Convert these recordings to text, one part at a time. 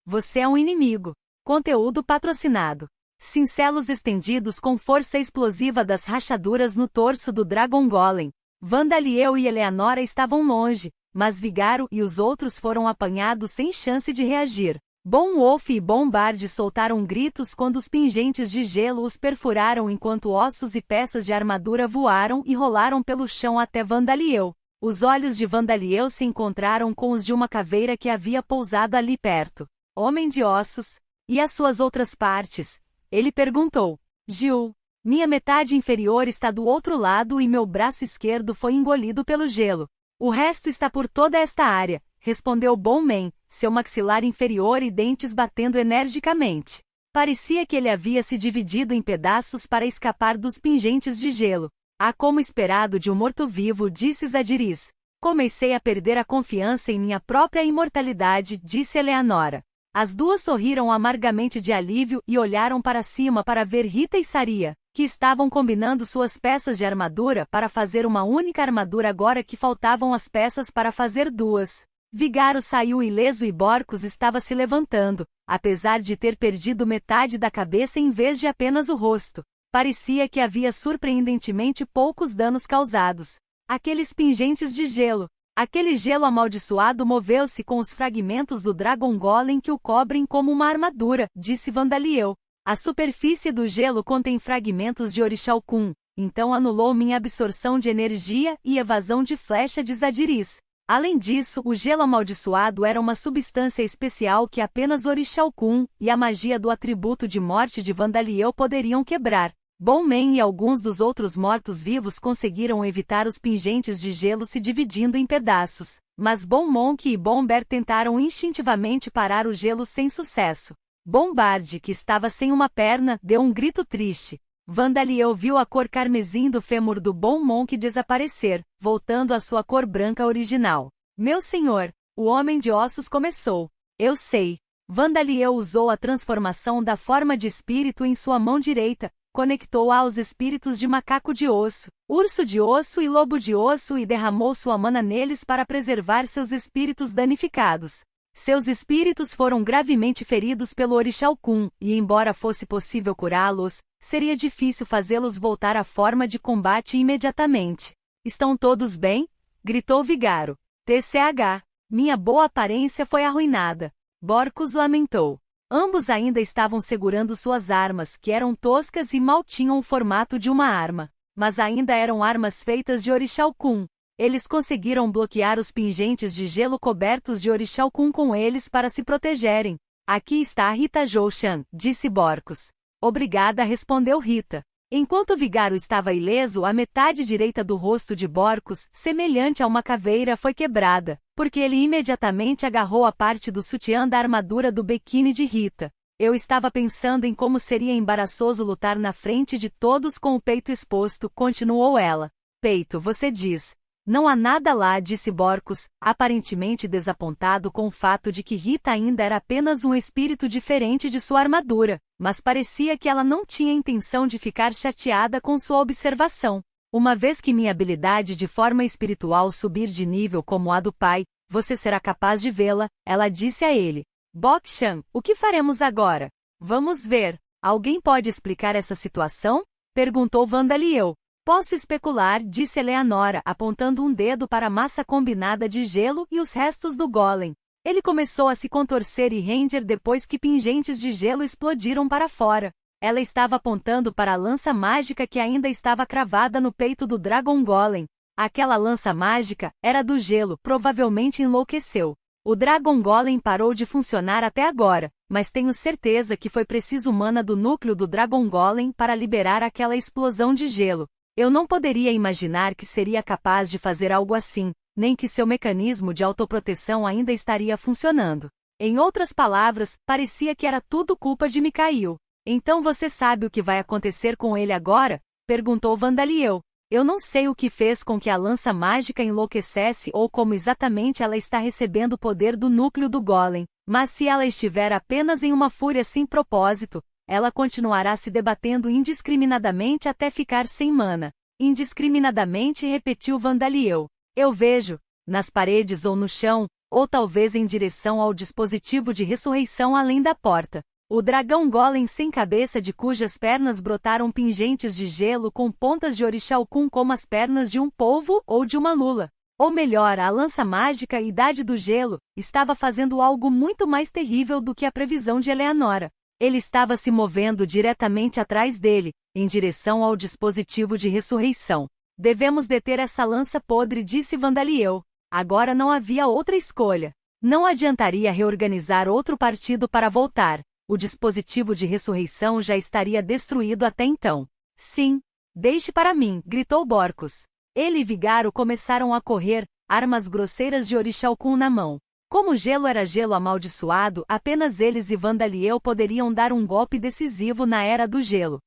você é um inimigo. Conteúdo patrocinado. Cincelos estendidos com força explosiva das rachaduras no torso do Dragon Golem. Vandaliel e Eleanora estavam longe, mas Vigaro e os outros foram apanhados sem chance de reagir. Bom Wolf e Bombard soltaram gritos quando os pingentes de gelo os perfuraram enquanto ossos e peças de armadura voaram e rolaram pelo chão até Vandaliel. Os olhos de Vandaliel se encontraram com os de uma caveira que havia pousado ali perto. Homem de ossos. E as suas outras partes? Ele perguntou. Gil. Minha metade inferior está do outro lado e meu braço esquerdo foi engolido pelo gelo. O resto está por toda esta área, respondeu Bowman, seu maxilar inferior e dentes batendo energicamente. Parecia que ele havia se dividido em pedaços para escapar dos pingentes de gelo. Como esperado de um morto-vivo, disse Zadiris. Comecei a perder a confiança em minha própria imortalidade, disse Eleanora. As duas sorriram amargamente de alívio e olharam para cima para ver Rita e Saria, que estavam combinando suas peças de armadura para fazer uma única armadura agora que faltavam as peças para fazer duas. Vigaro saiu ileso e Borcos estava se levantando, apesar de ter perdido metade da cabeça em vez de apenas o rosto. Parecia que havia surpreendentemente poucos danos causados. Aqueles pingentes de gelo. Aquele gelo amaldiçoado moveu-se com os fragmentos do Dragon Golem que o cobrem como uma armadura, disse Vandaliel. A superfície do gelo contém fragmentos de Orixalcum, então anulou minha absorção de energia e evasão de flecha de Zadiris. Além disso, o gelo amaldiçoado era uma substância especial que apenas Orixalcum e a magia do atributo de morte de Vandaliel poderiam quebrar. Bowman e alguns dos outros mortos-vivos conseguiram evitar os pingentes de gelo se dividindo em pedaços, mas Bonmonk e Bomber tentaram instintivamente parar o gelo sem sucesso. Bombard, que estava sem uma perna, deu um grito triste. Vandaliel viu a cor carmesim do fêmur do Bonmonk desaparecer, voltando à sua cor branca original. Meu senhor, o homem de ossos começou. Eu sei. Vandaliel usou a transformação da forma de espírito em sua mão direita, conectou-a aos espíritos de macaco de osso, urso de osso e lobo de osso e derramou sua mana neles para preservar seus espíritos danificados. Seus espíritos foram gravemente feridos pelo Orixalcum, e embora fosse possível curá-los, seria difícil fazê-los voltar à forma de combate imediatamente. Estão todos bem? Gritou Vigaro. TCH. Minha boa aparência foi arruinada. Borcos lamentou. Ambos ainda estavam segurando suas armas, que eram toscas e mal tinham o formato de uma arma. Mas ainda eram armas feitas de Orixalcum. Eles conseguiram bloquear os pingentes de gelo cobertos de Orixalcum com eles para se protegerem. Aqui está Rita Joushan, disse Borcos. Obrigada, respondeu Rita. Enquanto Vigaro estava ileso, a metade direita do rosto de Borcos, semelhante a uma caveira, foi quebrada, porque ele imediatamente agarrou a parte do sutiã da armadura do biquíni de Rita. Eu estava pensando em como seria embaraçoso lutar na frente de todos com o peito exposto, continuou ela. Peito, você diz. Não há nada lá, disse Borcos, aparentemente desapontado com o fato de que Rita ainda era apenas um espírito diferente de sua armadura, mas parecia que ela não tinha intenção de ficar chateada com sua observação. Uma vez que minha habilidade de forma espiritual subir de nível como a do pai, você será capaz de vê-la, ela disse a ele. Bokshan, o que faremos agora? Vamos ver. Alguém pode explicar essa situação? Perguntou Vandaliel. Posso especular, disse Eleanora, apontando um dedo para a massa combinada de gelo e os restos do golem. Ele começou a se contorcer e render depois que pingentes de gelo explodiram para fora. Ela estava apontando para a lança mágica que ainda estava cravada no peito do Dragon Golem. Aquela lança mágica era do gelo, provavelmente enlouqueceu. O Dragon Golem parou de funcionar até agora, mas tenho certeza que foi preciso mana do núcleo do Dragon Golem para liberar aquela explosão de gelo. Eu não poderia imaginar que seria capaz de fazer algo assim, nem que seu mecanismo de autoproteção ainda estaria funcionando. Em outras palavras, parecia que era tudo culpa de Mikhail. Então você sabe o que vai acontecer com ele agora? Perguntou Vandaliel. Eu não sei o que fez com que a lança mágica enlouquecesse ou como exatamente ela está recebendo o poder do núcleo do golem, mas se ela estiver apenas em uma fúria sem propósito, ela continuará se debatendo indiscriminadamente até ficar sem mana. Indiscriminadamente, repetiu Vandaliel. Eu vejo, nas paredes ou no chão, ou talvez em direção ao dispositivo de ressurreição além da porta. O dragão golem sem cabeça de cujas pernas brotaram pingentes de gelo com pontas de orixalcum como as pernas de um polvo ou de uma lula. Ou melhor, a lança mágica Idade do Gelo estava fazendo algo muito mais terrível do que a previsão de Eleanora. Ele estava se movendo diretamente atrás dele, em direção ao dispositivo de ressurreição. Devemos deter essa lança podre, disse Vandaliel. Agora não havia outra escolha. Não adiantaria reorganizar outro partido para voltar. O dispositivo de ressurreição já estaria destruído até então. Sim, deixe para mim, gritou Borcos. Ele e Vigaro começaram a correr, armas grosseiras de orixalcum na mão. Como o gelo era gelo amaldiçoado, apenas eles e Vandaliel poderiam dar um golpe decisivo na Era do Gelo.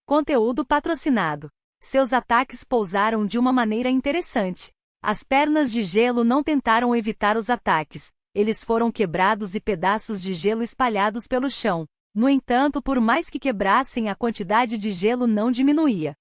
Conteúdo patrocinado. Seus ataques pousaram de uma maneira interessante. As pernas de gelo não tentaram evitar os ataques. Eles foram quebrados e pedaços de gelo espalhados pelo chão. No entanto, por mais que quebrassem, a quantidade de gelo não diminuía.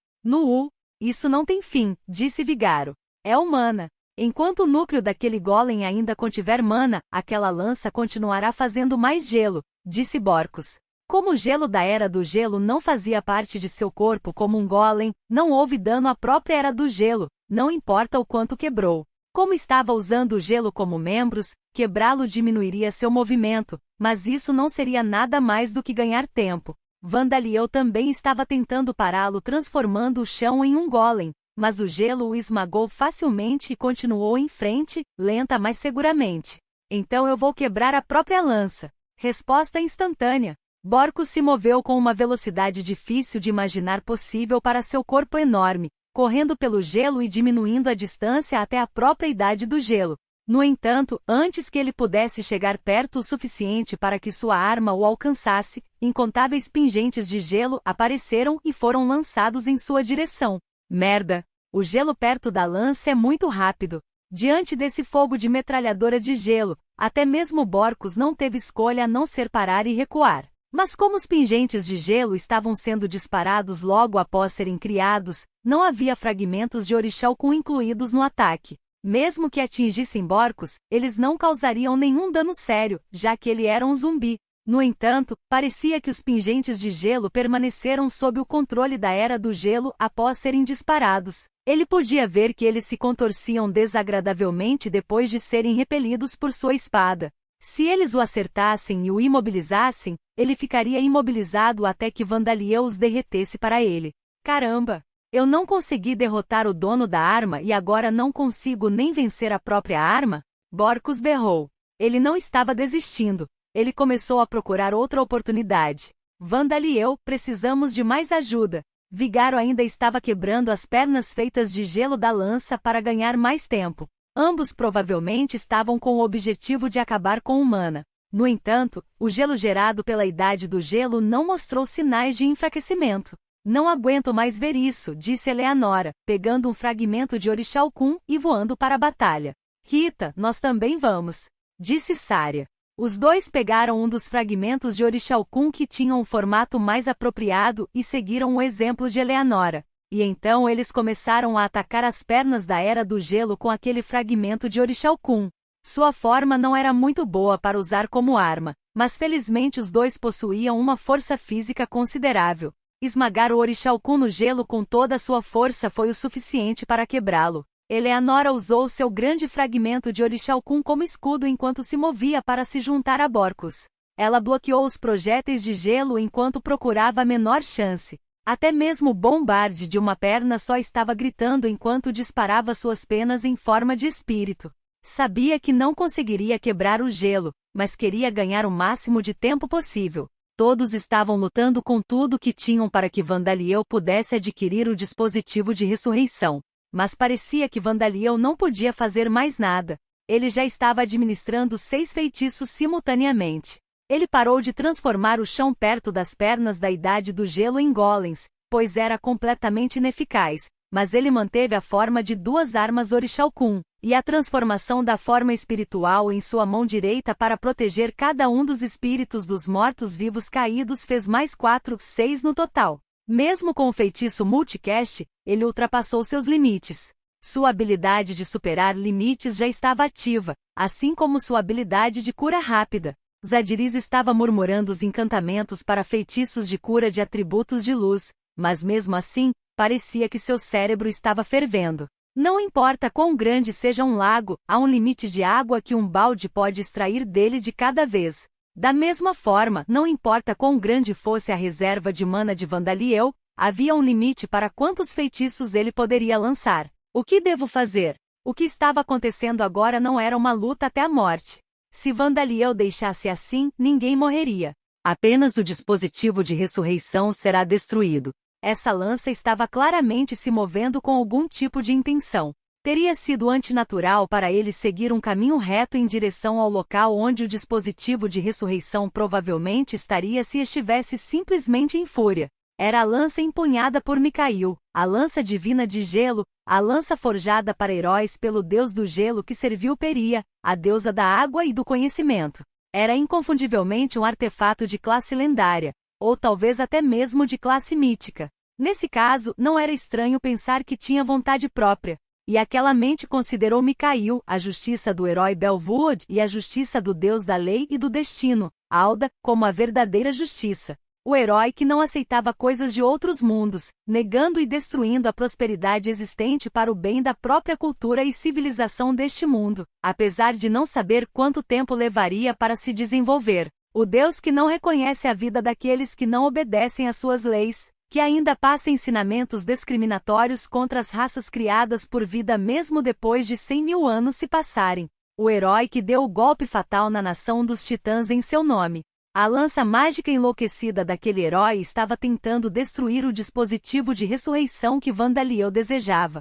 Isso não tem fim, disse Vigaro. É humana. Enquanto o núcleo daquele golem ainda contiver mana, aquela lança continuará fazendo mais gelo, disse Borcos. Como o gelo da Era do Gelo não fazia parte de seu corpo como um golem, não houve dano à própria Era do Gelo, não importa o quanto quebrou. Como estava usando o gelo como membros, quebrá-lo diminuiria seu movimento, mas isso não seria nada mais do que ganhar tempo. Vandaliel também estava tentando pará-lo transformando o chão em um golem, mas o gelo o esmagou facilmente e continuou em frente, lenta mas seguramente. Então eu vou quebrar a própria lança. Resposta instantânea. Borcos se moveu com uma velocidade difícil de imaginar possível para seu corpo enorme, correndo pelo gelo e diminuindo a distância até a própria Idade do Gelo. No entanto, antes que ele pudesse chegar perto o suficiente para que sua arma o alcançasse, incontáveis pingentes de gelo apareceram e foram lançados em sua direção. Merda! O gelo perto da lança é muito rápido. Diante desse fogo de metralhadora de gelo, até mesmo Borcos não teve escolha a não ser parar e recuar. Mas como os pingentes de gelo estavam sendo disparados logo após serem criados, não havia fragmentos de orixalcum incluídos no ataque. Mesmo que atingissem Borcos, eles não causariam nenhum dano sério, já que ele era um zumbi. No entanto, parecia que os pingentes de gelo permaneceram sob o controle da Era do Gelo após serem disparados. Ele podia ver que eles se contorciam desagradavelmente depois de serem repelidos por sua espada. Se eles o acertassem e o imobilizassem, ele ficaria imobilizado até que Vandaliel os derretesse para ele. Caramba! Eu não consegui derrotar o dono da arma e agora não consigo nem vencer a própria arma? Borcos berrou. Ele não estava desistindo. Ele começou a procurar outra oportunidade. Vandaliel, precisamos de mais ajuda. Vigaro ainda estava quebrando as pernas feitas de gelo da lança para ganhar mais tempo. Ambos provavelmente estavam com o objetivo de acabar com o mana. No entanto, o gelo gerado pela Idade do Gelo não mostrou sinais de enfraquecimento. Não aguento mais ver isso, disse Eleanora, pegando um fragmento de orixalcum e voando para a batalha. Rita, nós também vamos, disse Saria. Os dois pegaram um dos fragmentos de orixalcum que tinham o formato mais apropriado e seguiram o exemplo de Eleanora. E então eles começaram a atacar as pernas da Era do Gelo com aquele fragmento de orixalcum. Sua forma não era muito boa para usar como arma, mas felizmente os dois possuíam uma força física considerável. Esmagar o orixalcum no gelo com toda a sua força foi o suficiente para quebrá-lo. Eleanora usou seu grande fragmento de orixalcum como escudo enquanto se movia para se juntar a Borcos. Ela bloqueou os projéteis de gelo enquanto procurava a menor chance. Até mesmo o bombarde de uma perna só estava gritando enquanto disparava suas penas em forma de espírito. Sabia que não conseguiria quebrar o gelo, mas queria ganhar o máximo de tempo possível. Todos estavam lutando com tudo que tinham para que Vandaliel pudesse adquirir o dispositivo de ressurreição. Mas parecia que Vandaliel não podia fazer mais nada. Ele já estava administrando 6 feitiços simultaneamente. Ele parou de transformar o chão perto das pernas da Idade do Gelo em golems, pois era completamente ineficaz, mas ele manteve a forma de 2 armas orixalcum, e a transformação da forma espiritual em sua mão direita para proteger cada um dos espíritos dos mortos-vivos caídos fez mais 4, 6 no total. Mesmo com o feitiço multicast, ele ultrapassou seus limites. Sua habilidade de superar limites já estava ativa, assim como sua habilidade de cura rápida. Zadiris estava murmurando os encantamentos para feitiços de cura de atributos de luz, mas mesmo assim, parecia que seu cérebro estava fervendo. Não importa quão grande seja um lago, há um limite de água que um balde pode extrair dele de cada vez. Da mesma forma, não importa quão grande fosse a reserva de mana de Vandaliel, havia um limite para quantos feitiços ele poderia lançar. O que devo fazer? O que estava acontecendo agora não era uma luta até a morte. Se Vandaliel deixasse assim, ninguém morreria. Apenas o dispositivo de ressurreição será destruído. Essa lança estava claramente se movendo com algum tipo de intenção. Teria sido antinatural para ele seguir um caminho reto em direção ao local onde o dispositivo de ressurreição provavelmente estaria se estivesse simplesmente em fúria. Era a lança empunhada por Micael, a lança divina de gelo, a lança forjada para heróis pelo deus do gelo que serviu Peria, a deusa da água e do conhecimento. Era inconfundivelmente um artefato de classe lendária, ou talvez até mesmo de classe mítica. Nesse caso, não era estranho pensar que tinha vontade própria, e aquela mente considerou Micael, a justiça do herói Belvood e a justiça do deus da lei e do destino, Alda, como a verdadeira justiça. O herói que não aceitava coisas de outros mundos, negando e destruindo a prosperidade existente para o bem da própria cultura e civilização deste mundo, apesar de não saber quanto tempo levaria para se desenvolver. O Deus que não reconhece a vida daqueles que não obedecem às suas leis, que ainda passa ensinamentos discriminatórios contra as raças criadas por vida mesmo depois de 100.000 anos se passarem. O herói que deu o golpe fatal na nação dos titãs em seu nome. A lança mágica enlouquecida daquele herói estava tentando destruir o dispositivo de ressurreição que Vandaliel desejava.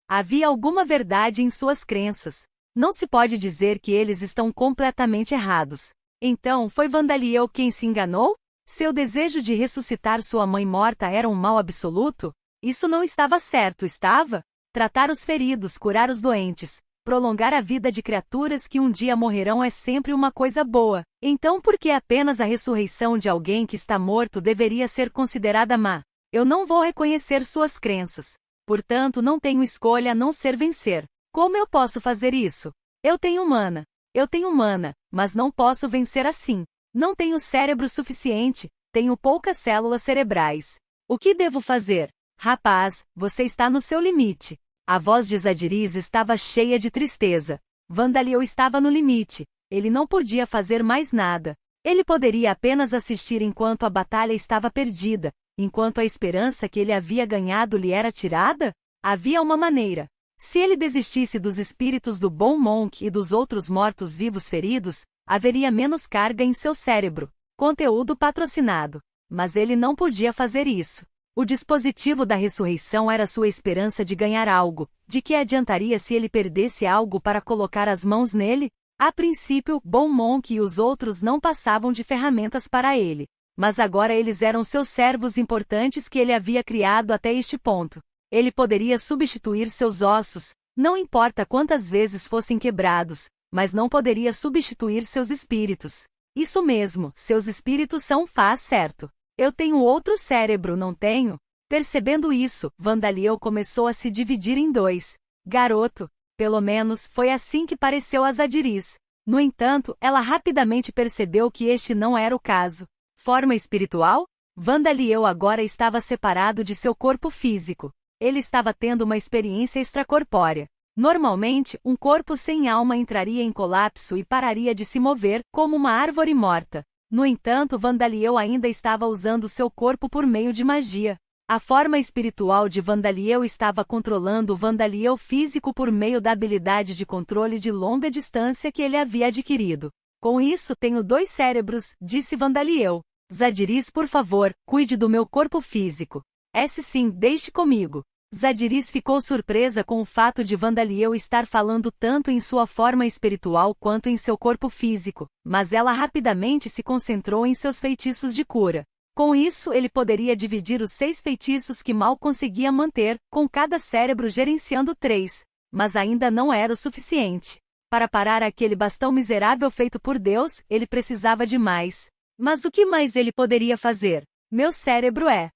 Havia alguma verdade em suas crenças. Não se pode dizer que eles estão completamente errados. Então, foi Vandaliel quem se enganou? Seu desejo de ressuscitar sua mãe morta era um mal absoluto? Isso não estava certo, estava? Tratar os feridos, curar os doentes, prolongar a vida de criaturas que um dia morrerão é sempre uma coisa boa. Então por que apenas a ressurreição de alguém que está morto deveria ser considerada má? Eu não vou reconhecer suas crenças. Portanto, não tenho escolha a não ser vencer. Como eu posso fazer isso? Eu tenho mana. Eu tenho mana, mas não posso vencer assim. Não tenho cérebro suficiente, tenho poucas células cerebrais. O que devo fazer? Rapaz, você está no seu limite. A voz de Zadiris estava cheia de tristeza. Vandaliel estava no limite. Ele não podia fazer mais nada. Ele poderia apenas assistir enquanto a batalha estava perdida, enquanto a esperança que ele havia ganhado lhe era tirada? Havia uma maneira. Se ele desistisse dos espíritos do bom Monk e dos outros mortos-vivos feridos, haveria menos carga em seu cérebro. Conteúdo patrocinado. Mas ele não podia fazer isso. O dispositivo da ressurreição era sua esperança de ganhar algo. De que adiantaria se ele perdesse algo para colocar as mãos nele? A princípio, Bom Monk e os outros não passavam de ferramentas para ele. Mas agora eles eram seus servos importantes que ele havia criado até este ponto. Ele poderia substituir seus ossos, não importa quantas vezes fossem quebrados, mas não poderia substituir seus espíritos. Isso mesmo, seus espíritos são faz certo. Eu tenho outro cérebro, não tenho? Percebendo isso, Vandaliel começou a se dividir em dois. Garoto. Pelo menos, foi assim que pareceu a Zadiris. No entanto, ela rapidamente percebeu que este não era o caso. Forma espiritual? Vandaliel agora estava separado de seu corpo físico. Ele estava tendo uma experiência extracorpórea. Normalmente, um corpo sem alma entraria em colapso e pararia de se mover, como uma árvore morta. No entanto, Vandaliel ainda estava usando seu corpo por meio de magia. A forma espiritual de Vandaliel estava controlando o Vandaliel físico por meio da habilidade de controle de longa distância que ele havia adquirido. Com isso, tenho dois cérebros, disse Vandaliel. Zadiris, por favor, cuide do meu corpo físico. Sim, deixe comigo. Zadiris ficou surpresa com o fato de Vandaliel estar falando tanto em sua forma espiritual quanto em seu corpo físico, mas ela rapidamente se concentrou em seus feitiços de cura. Com isso, ele poderia dividir os 6 feitiços que mal conseguia manter, com cada cérebro gerenciando 3. Mas ainda não era o suficiente. Para parar aquele bastão miserável feito por Deus, ele precisava de mais. Mas o que mais ele poderia fazer? Meu cérebro é...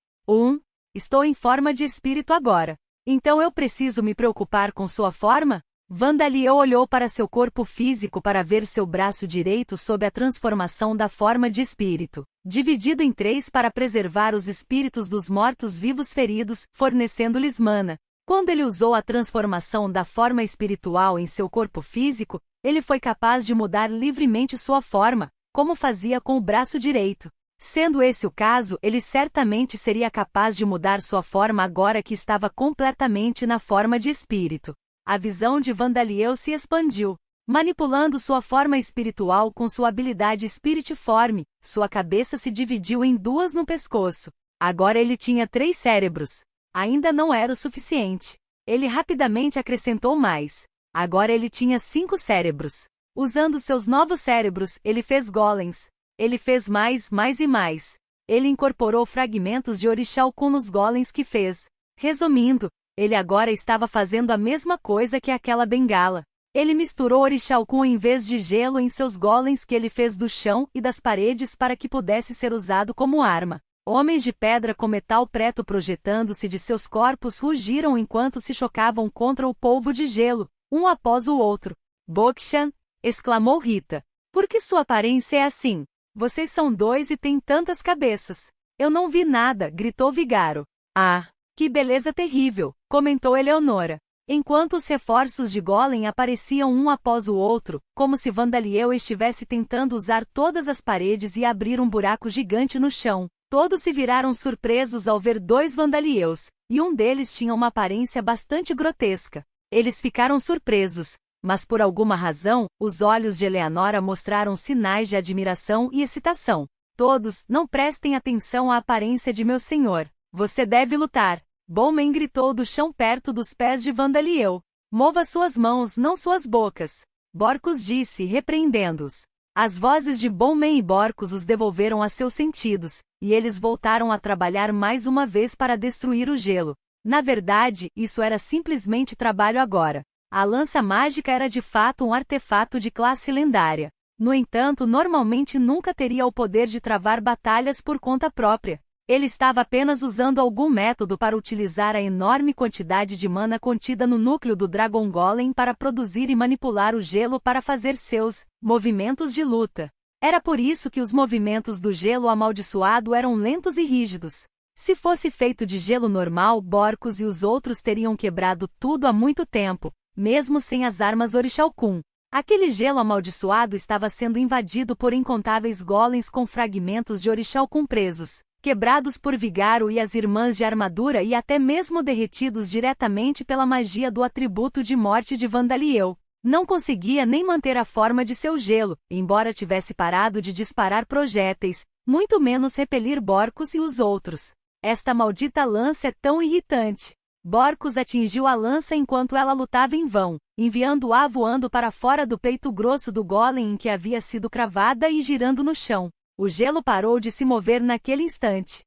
Estou em forma de espírito agora. Então eu preciso me preocupar com sua forma? Vandaliel olhou para seu corpo físico para ver seu braço direito sob a transformação da forma de espírito, dividido em 3 para preservar os espíritos dos mortos-vivos feridos, fornecendo-lhes mana. Quando ele usou a transformação da forma espiritual em seu corpo físico, ele foi capaz de mudar livremente sua forma, como fazia com o braço direito. Sendo esse o caso, ele certamente seria capaz de mudar sua forma agora que estava completamente na forma de espírito. A visão de Vandaliel se expandiu. Manipulando sua forma espiritual com sua habilidade espiritiforme, sua cabeça se dividiu em 2 no pescoço. Agora ele tinha 3 cérebros. Ainda não era o suficiente. Ele rapidamente acrescentou mais. Agora ele tinha 5 cérebros. Usando seus novos cérebros, ele fez golems. Ele fez mais e mais. Ele incorporou fragmentos de Orixalcum nos golems que fez. Resumindo, ele agora estava fazendo a mesma coisa que aquela bengala. Ele misturou Orixalcum em vez de gelo em seus golems que ele fez do chão e das paredes para que pudesse ser usado como arma. Homens de pedra com metal preto projetando-se de seus corpos rugiram enquanto se chocavam contra o polvo de gelo, um após o outro. Bokshan! Exclamou Rita. Por que sua aparência é assim? Vocês são 2 e têm tantas cabeças. Eu não vi nada, gritou Vigaro. Ah! Que beleza terrível, comentou Eleonora. Enquanto os reforços de Golem apareciam um após o outro, como se Vandaliel estivesse tentando usar todas as paredes e abrir um buraco gigante no chão, todos se viraram surpresos ao ver 2 Vandaliels, e um deles tinha uma aparência bastante grotesca. Eles ficaram surpresos, mas por alguma razão, os olhos de Eleonora mostraram sinais de admiração e excitação. Todos, não prestem atenção à aparência de meu senhor. Você deve lutar. Bowman gritou do chão perto dos pés de Vandaliel. Mova suas mãos, não suas bocas. Borcus disse, repreendendo-os. As vozes de Bowman e Borcus os devolveram a seus sentidos, e eles voltaram a trabalhar mais uma vez para destruir o gelo. Na verdade, isso era simplesmente trabalho agora. A lança mágica era de fato um artefato de classe lendária. No entanto, normalmente nunca teria o poder de travar batalhas por conta própria. Ele estava apenas usando algum método para utilizar a enorme quantidade de mana contida no núcleo do Dragon Golem para produzir e manipular o gelo para fazer seus movimentos de luta. Era por isso que os movimentos do gelo amaldiçoado eram lentos e rígidos. Se fosse feito de gelo normal, Borcus e os outros teriam quebrado tudo há muito tempo, mesmo sem as armas Orixalcum. Aquele gelo amaldiçoado estava sendo invadido por incontáveis golems com fragmentos de Orixalcum presos, quebrados por Vigaro e as irmãs de armadura e até mesmo derretidos diretamente pela magia do atributo de morte de Vandaliel. Não conseguia nem manter a forma de seu gelo, embora tivesse parado de disparar projéteis, muito menos repelir Borcus e os outros. Esta maldita lança é tão irritante. Borcus atingiu a lança enquanto ela lutava em vão, enviando-a voando para fora do peito grosso do golem em que havia sido cravada e girando no chão. O gelo parou de se mover naquele instante.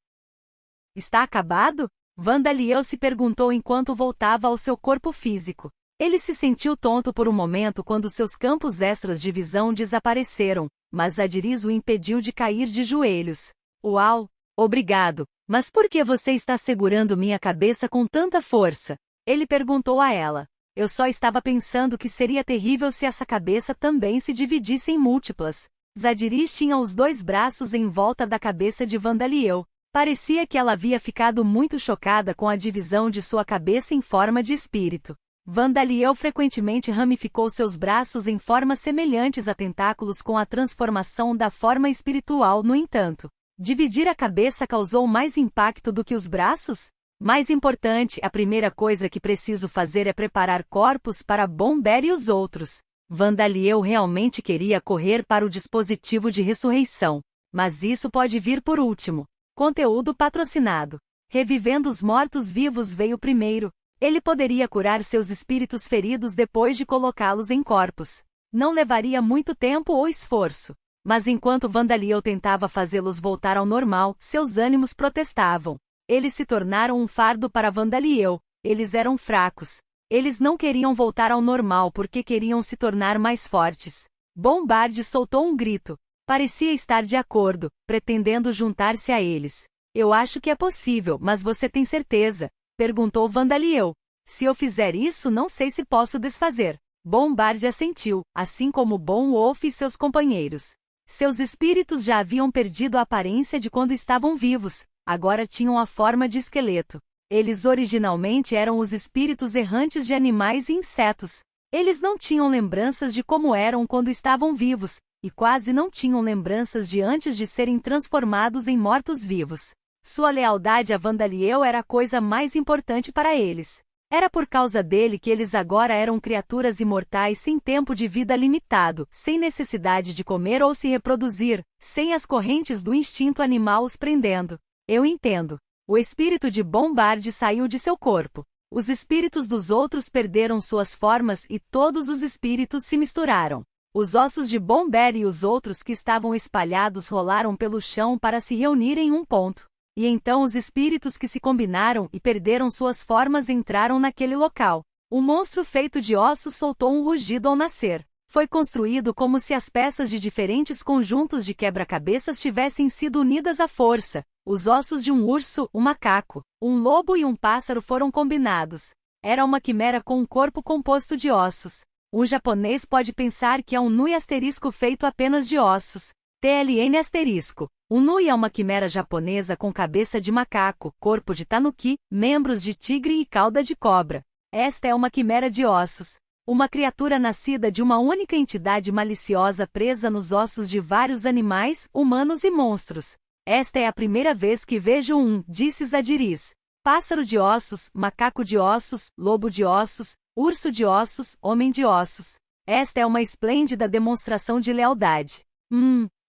Está acabado? Vandaliel se perguntou enquanto voltava ao seu corpo físico. Ele se sentiu tonto por um momento quando seus campos extras de visão desapareceram, mas Adiriz o impediu de cair de joelhos. Uau! Obrigado, mas por que você está segurando minha cabeça com tanta força? Ele perguntou a ela. Eu só estava pensando que seria terrível se essa cabeça também se dividisse em múltiplas. Zadiriz tinha os 2 braços em volta da cabeça de Vandaliel. Parecia que ela havia ficado muito chocada com a divisão de sua cabeça em forma de espírito. Vandaliel frequentemente ramificou seus braços em formas semelhantes a tentáculos com a transformação da forma espiritual, no entanto. Dividir a cabeça causou mais impacto do que os braços? Mais importante, a primeira coisa que preciso fazer é preparar corpos para Bomber e os outros. Vandaliel realmente queria correr para o dispositivo de ressurreição. Mas isso pode vir por último. Conteúdo patrocinado. Revivendo os mortos-vivos veio primeiro. Ele poderia curar seus espíritos feridos depois de colocá-los em corpos. Não levaria muito tempo ou esforço. Mas enquanto Vandaliel tentava fazê-los voltar ao normal, seus ânimos protestavam. Eles se tornaram um fardo para Vandaliel. Eles eram fracos. Eles não queriam voltar ao normal porque queriam se tornar mais fortes. Bombard soltou um grito. Parecia estar de acordo, pretendendo juntar-se a eles. Eu acho que é possível, mas você tem certeza? Perguntou Vandaliel. Se eu fizer isso, não sei se posso desfazer. Bombard assentiu, assim como Bom Wolf e seus companheiros. Seus espíritos já haviam perdido a aparência de quando estavam vivos, agora tinham a forma de esqueleto. Eles originalmente eram os espíritos errantes de animais e insetos. Eles não tinham lembranças de como eram quando estavam vivos, e quase não tinham lembranças de antes de serem transformados em mortos-vivos. Sua lealdade a Vandaliel era a coisa mais importante para eles. Era por causa dele que eles agora eram criaturas imortais sem tempo de vida limitado, sem necessidade de comer ou se reproduzir, sem as correntes do instinto animal os prendendo. Eu entendo. O espírito de Bombard saiu de seu corpo. Os espíritos dos outros perderam suas formas e todos os espíritos se misturaram. Os ossos de Bombard e os outros que estavam espalhados rolaram pelo chão para se reunir em um ponto. E então os espíritos que se combinaram e perderam suas formas entraram naquele local. O monstro feito de ossos soltou um rugido ao nascer. Foi construído como se as peças de diferentes conjuntos de quebra-cabeças tivessem sido unidas à força. Os ossos de um urso, um macaco, um lobo e um pássaro foram combinados. Era uma quimera com um corpo composto de ossos. Um japonês pode pensar que é um nui asterisco feito apenas de ossos. TLN asterisco. Um nui é uma quimera japonesa com cabeça de macaco, corpo de tanuki, membros de tigre e cauda de cobra. Esta é uma quimera de ossos. Uma criatura nascida de uma única entidade maliciosa presa nos ossos de vários animais, humanos e monstros. Esta é a primeira vez que vejo um, disse Zadiris. Pássaro de ossos, macaco de ossos, lobo de ossos, urso de ossos, homem de ossos. Esta é uma esplêndida demonstração de lealdade.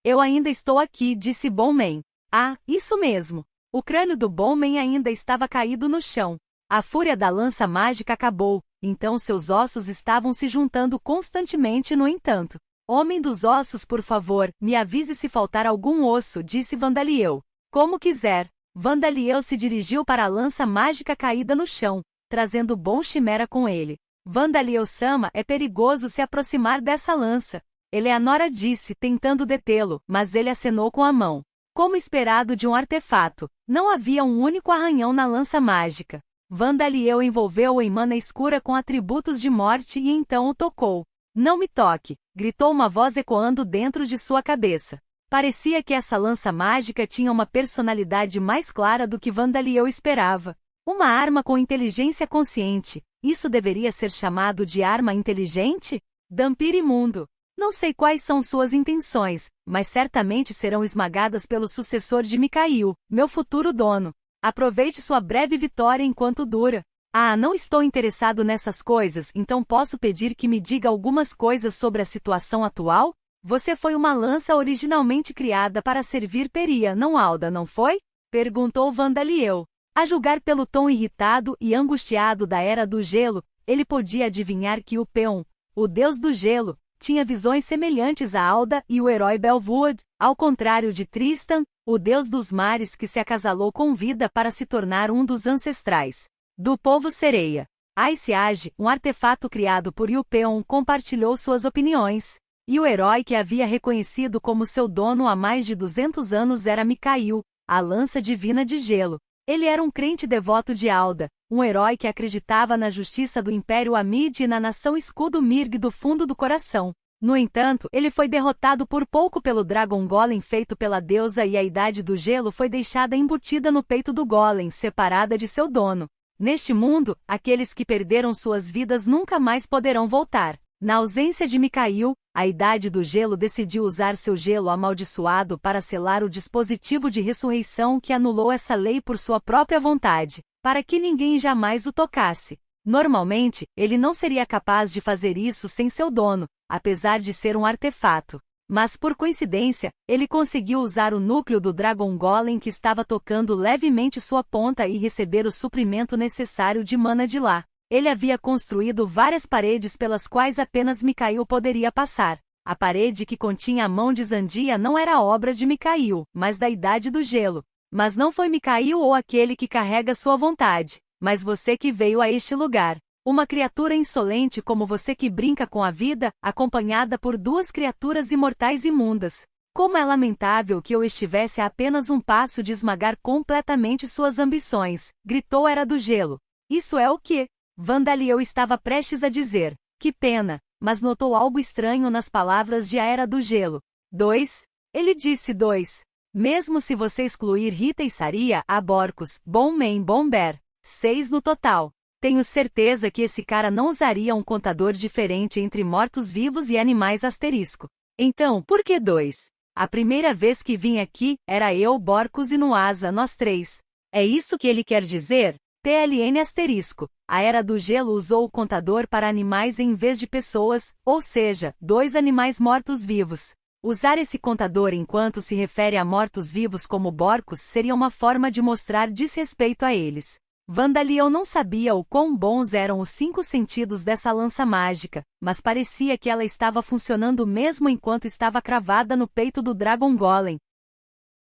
Eu ainda estou aqui, disse Bowman. Ah, isso mesmo. O crânio do Bowman ainda estava caído no chão. A fúria da lança mágica acabou, então seus ossos estavam se juntando constantemente no entanto. Homem dos ossos, por favor, me avise se faltar algum osso, disse Vandaliel. Como quiser. Vandaliel se dirigiu para a lança mágica caída no chão, trazendo Bom Chimera com ele. Vandaliel-sama, é perigoso se aproximar dessa lança. Eleanora disse, tentando detê-lo, mas ele acenou com a mão. Como esperado de um artefato, não havia um único arranhão na lança mágica. Vandaliel envolveu-o em mana escura com atributos de morte e então o tocou. Não me toque, gritou uma voz ecoando dentro de sua cabeça. Parecia que essa lança mágica tinha uma personalidade mais clara do que Vandaliel esperava. Uma arma com inteligência consciente. Isso deveria ser chamado de arma inteligente? Dampir imundo. Não sei quais são suas intenções, mas certamente serão esmagadas pelo sucessor de Mikhail, meu futuro dono. Aproveite sua breve vitória enquanto dura. Ah, não estou interessado nessas coisas, então posso pedir que me diga algumas coisas sobre a situação atual? Você foi uma lança originalmente criada para servir Peria, não Alda, não foi? Perguntou Vandaliel. A julgar pelo tom irritado e angustiado da Era do Gelo, ele podia adivinhar que o Peon, o deus do gelo, tinha visões semelhantes a Alda e o herói Belvood, ao contrário de Tristan, o deus dos mares que se acasalou com vida para se tornar um dos ancestrais do povo sereia. Ice Age, um artefato criado por Yupeon, compartilhou suas opiniões. E o herói que havia reconhecido como seu dono há mais de 200 anos era Mikhail, a lança divina de gelo. Ele era um crente devoto de Alda, um herói que acreditava na justiça do Império Amid e na nação Escudo Mirg do fundo do coração. No entanto, ele foi derrotado por pouco pelo Dragon Golem feito pela deusa e a Idade do Gelo foi deixada embutida no peito do Golem, separada de seu dono. Neste mundo, aqueles que perderam suas vidas nunca mais poderão voltar. Na ausência de Mikhail, a Idade do Gelo decidiu usar seu gelo amaldiçoado para selar o dispositivo de ressurreição que anulou essa lei por sua própria vontade, para que ninguém jamais o tocasse. Normalmente, ele não seria capaz de fazer isso sem seu dono, apesar de ser um artefato. Mas por coincidência, ele conseguiu usar o núcleo do Dragon Golem que estava tocando levemente sua ponta e receber o suprimento necessário de mana de lá. Ele havia construído várias paredes pelas quais apenas Mikhail poderia passar. A parede que continha a mão de Zandia não era obra de Mikhail, mas da Idade do Gelo. Mas não foi Mikhail ou aquele que carrega sua vontade, mas você que veio a este lugar. Uma criatura insolente como você que brinca com a vida, acompanhada por duas criaturas imortais imundas. Como é lamentável que eu estivesse a apenas um passo de esmagar completamente suas ambições, gritou Era do Gelo. Isso é o que? Vandaliel estava prestes a dizer, que pena, mas notou algo estranho nas palavras de A Era do Gelo. 2. Ele disse 2. Mesmo se você excluir Rita e Saria, há Borcos, Bomman, Bomber. 6 no total. Tenho certeza que esse cara não usaria um contador diferente entre mortos-vivos e animais asterisco. Então, por que 2? A primeira vez que vim aqui, era eu, Borcos e Nuasa, nós 3. É isso que ele quer dizer? TLN asterisco. A Era do Gelo usou o contador para animais em vez de pessoas, ou seja, 2 animais mortos-vivos. Usar esse contador enquanto se refere a mortos-vivos como Borcos seria uma forma de mostrar desrespeito a eles. Vandaliel não sabia o quão bons eram os 5 sentidos dessa lança mágica, mas parecia que ela estava funcionando mesmo enquanto estava cravada no peito do Dragon Golem.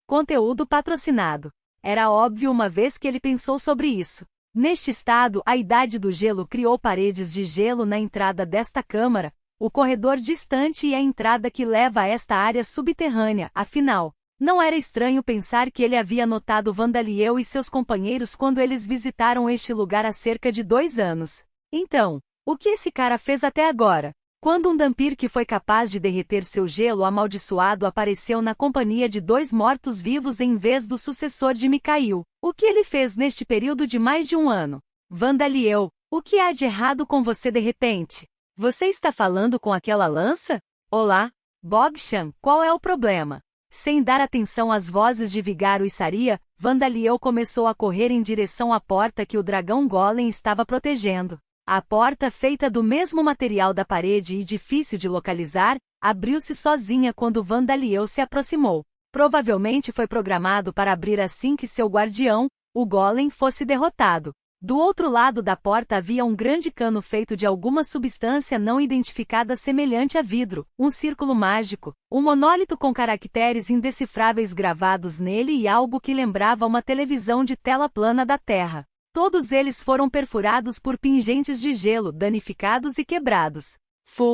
Conteúdo patrocinado. Era óbvio uma vez que ele pensou sobre isso. Neste estado, a Idade do Gelo criou paredes de gelo na entrada desta câmara, o corredor distante e a entrada que leva a esta área subterrânea, afinal. Não era estranho pensar que ele havia notado Vandaliel e seus companheiros quando eles visitaram este lugar há cerca de 2 anos. Então, o que esse cara fez até agora? Quando um Dhampir que foi capaz de derreter seu gelo amaldiçoado apareceu na companhia de 2 mortos-vivos em vez do sucessor de Mikhail, o que ele fez neste período de mais de 1 ano? Vandaliel, o que há de errado com você de repente? Você está falando com aquela lança? Olá, Bogshan, qual é o problema? Sem dar atenção às vozes de Vigaro e Saria, Vandaliel começou a correr em direção à porta que o dragão Golem estava protegendo. A porta, feita do mesmo material da parede e difícil de localizar, abriu-se sozinha quando Vandaliel se aproximou. Provavelmente foi programado para abrir assim que seu guardião, o Golem, fosse derrotado. Do outro lado da porta havia um grande cano feito de alguma substância não identificada semelhante a vidro, um círculo mágico, um monólito com caracteres indecifráveis gravados nele e algo que lembrava uma televisão de tela plana da Terra. Todos eles foram perfurados por pingentes de gelo, danificados e quebrados. Fulha.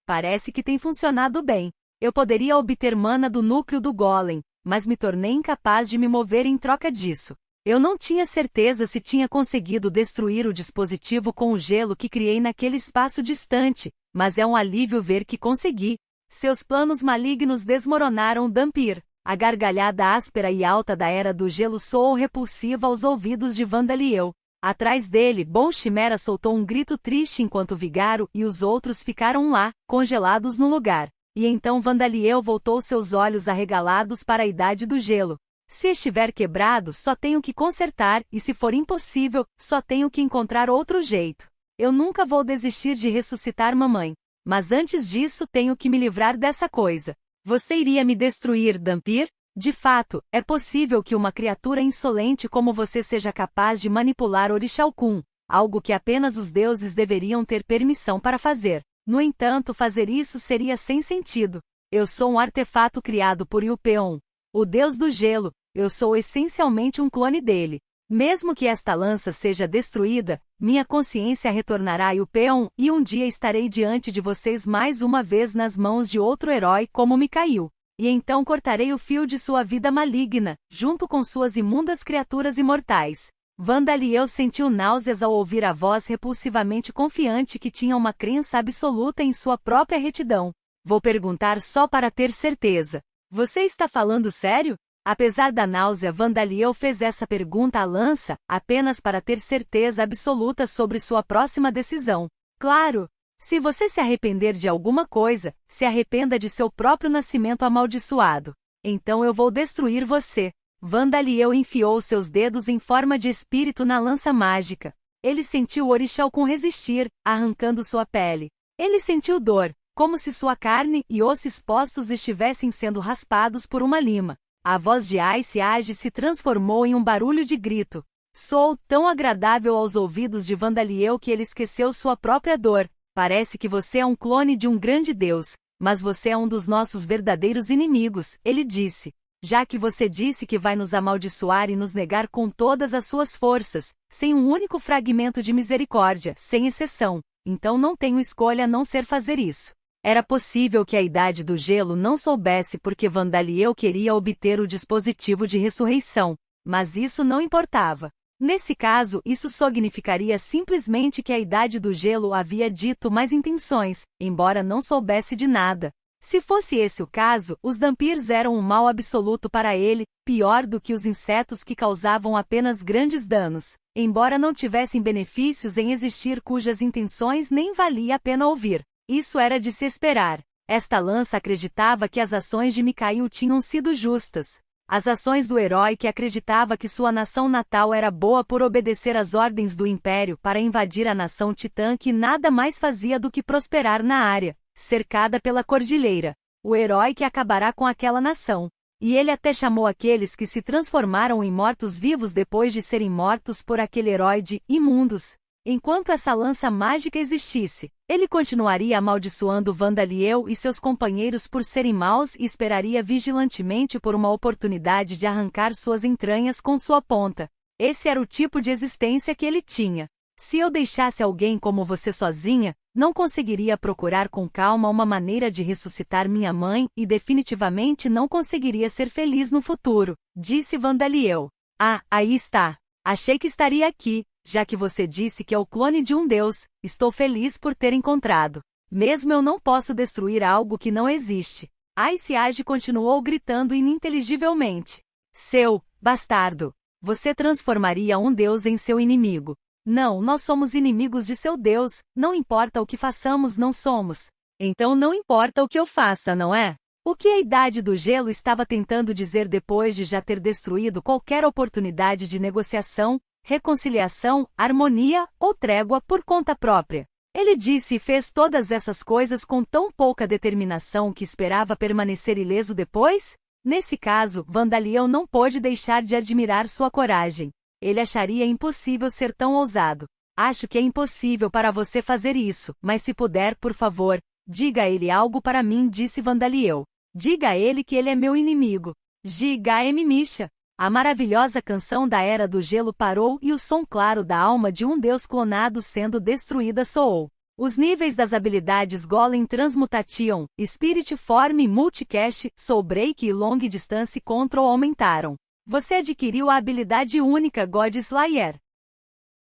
Parece que tem funcionado bem. Eu poderia obter mana do núcleo do Golem, mas me tornei incapaz de me mover em troca disso. Eu não tinha certeza se tinha conseguido destruir o dispositivo com o gelo que criei naquele espaço distante, mas é um alívio ver que consegui. Seus planos malignos desmoronaram. Dhampir. A gargalhada áspera e alta da Era do Gelo soou repulsiva aos ouvidos de Vandaliel. Atrás dele, Bom Chimera soltou um grito triste enquanto Vigaro e os outros ficaram lá, congelados no lugar. E então Vandaliel voltou seus olhos arregalados para a Idade do Gelo. Se estiver quebrado, só tenho que consertar, e se for impossível, só tenho que encontrar outro jeito. Eu nunca vou desistir de ressuscitar mamãe. Mas antes disso tenho que me livrar dessa coisa. Você iria me destruir, Dhampir? De fato, é possível que uma criatura insolente como você seja capaz de manipular Orixalcum, algo que apenas os deuses deveriam ter permissão para fazer. No entanto, fazer isso seria sem sentido. Eu sou um artefato criado por Yupeon, o deus do gelo. Eu sou essencialmente um clone dele. Mesmo que esta lança seja destruída, minha consciência retornará a Yupeon e um dia estarei diante de vocês mais uma vez nas mãos de outro herói como Mikhail. E então cortarei o fio de sua vida maligna, junto com suas imundas criaturas imortais. Vandaliel sentiu náuseas ao ouvir a voz repulsivamente confiante que tinha uma crença absoluta em sua própria retidão. Vou perguntar só para ter certeza. Você está falando sério? Apesar da náusea, Vandaliel fez essa pergunta à lança, apenas para ter certeza absoluta sobre sua próxima decisão. Claro! Se você se arrepender de alguma coisa, se arrependa de seu próprio nascimento amaldiçoado. Então eu vou destruir você. Vandaliel enfiou seus dedos em forma de espírito na lança mágica. Ele sentiu o Orixalcum resistir, arrancando sua pele. Ele sentiu dor, como se sua carne e osso expostos estivessem sendo raspados por uma lima. A voz de Ice Age se transformou em um barulho de grito. Soou tão agradável aos ouvidos de Vandaliel que ele esqueceu sua própria dor. Parece que você é um clone de um grande deus, mas você é um dos nossos verdadeiros inimigos, ele disse. Já que você disse que vai nos amaldiçoar e nos negar com todas as suas forças, sem um único fragmento de misericórdia, sem exceção, então não tenho escolha a não ser fazer isso. Era possível que a Idade do Gelo não soubesse porque Vandaliel queria obter o dispositivo de ressurreição, mas isso não importava. Nesse caso, isso significaria simplesmente que a Idade do Gelo havia dito mais intenções, embora não soubesse de nada. Se fosse esse o caso, os Dhampirs eram um mal absoluto para ele, pior do que os insetos que causavam apenas grandes danos, embora não tivessem benefícios em existir cujas intenções nem valia a pena ouvir. Isso era de se esperar. Esta lança acreditava que as ações de Mikhail tinham sido justas. As ações do herói que acreditava que sua nação natal era boa por obedecer às ordens do Império para invadir a nação Titã que nada mais fazia do que prosperar na área, cercada pela cordilheira. O herói que acabará com aquela nação. E ele até chamou aqueles que se transformaram em mortos-vivos depois de serem mortos por aquele herói de imundos. Enquanto essa lança mágica existisse, ele continuaria amaldiçoando Vandaliel e seus companheiros por serem maus e esperaria vigilantemente por uma oportunidade de arrancar suas entranhas com sua ponta. Esse era o tipo de existência que ele tinha. Se eu deixasse alguém como você sozinha, não conseguiria procurar com calma uma maneira de ressuscitar minha mãe e definitivamente não conseguiria ser feliz no futuro, disse Vandaliel. Ah, aí está. Achei que estaria aqui. Já que você disse que é o clone de um deus, estou feliz por ter encontrado. Mesmo eu não posso destruir algo que não existe. Ice Age continuou gritando ininteligivelmente. Seu bastardo! Você transformaria um deus em seu inimigo. Não, nós somos inimigos de seu deus, não importa o que façamos, não somos. Então não importa o que eu faça, não é? O que a Idade do Gelo estava tentando dizer depois de já ter destruído qualquer oportunidade de negociação, reconciliação, harmonia ou trégua por conta própria. Ele disse e fez todas essas coisas com tão pouca determinação que esperava permanecer ileso depois? Nesse caso, Vandaliel não pôde deixar de admirar sua coragem. Ele acharia impossível ser tão ousado. Acho que é impossível para você fazer isso, mas se puder, por favor, diga a ele algo para mim, disse Vandaliel. Diga a ele que ele é meu inimigo. G.M. Misha. A maravilhosa canção da Era do Gelo parou e o som claro da alma de um deus clonado sendo destruída soou. Os níveis das habilidades Golem Transmutation, Spirit Form e Multicast, Soul Break e Long Distance Control aumentaram. Você adquiriu a habilidade única God Slayer.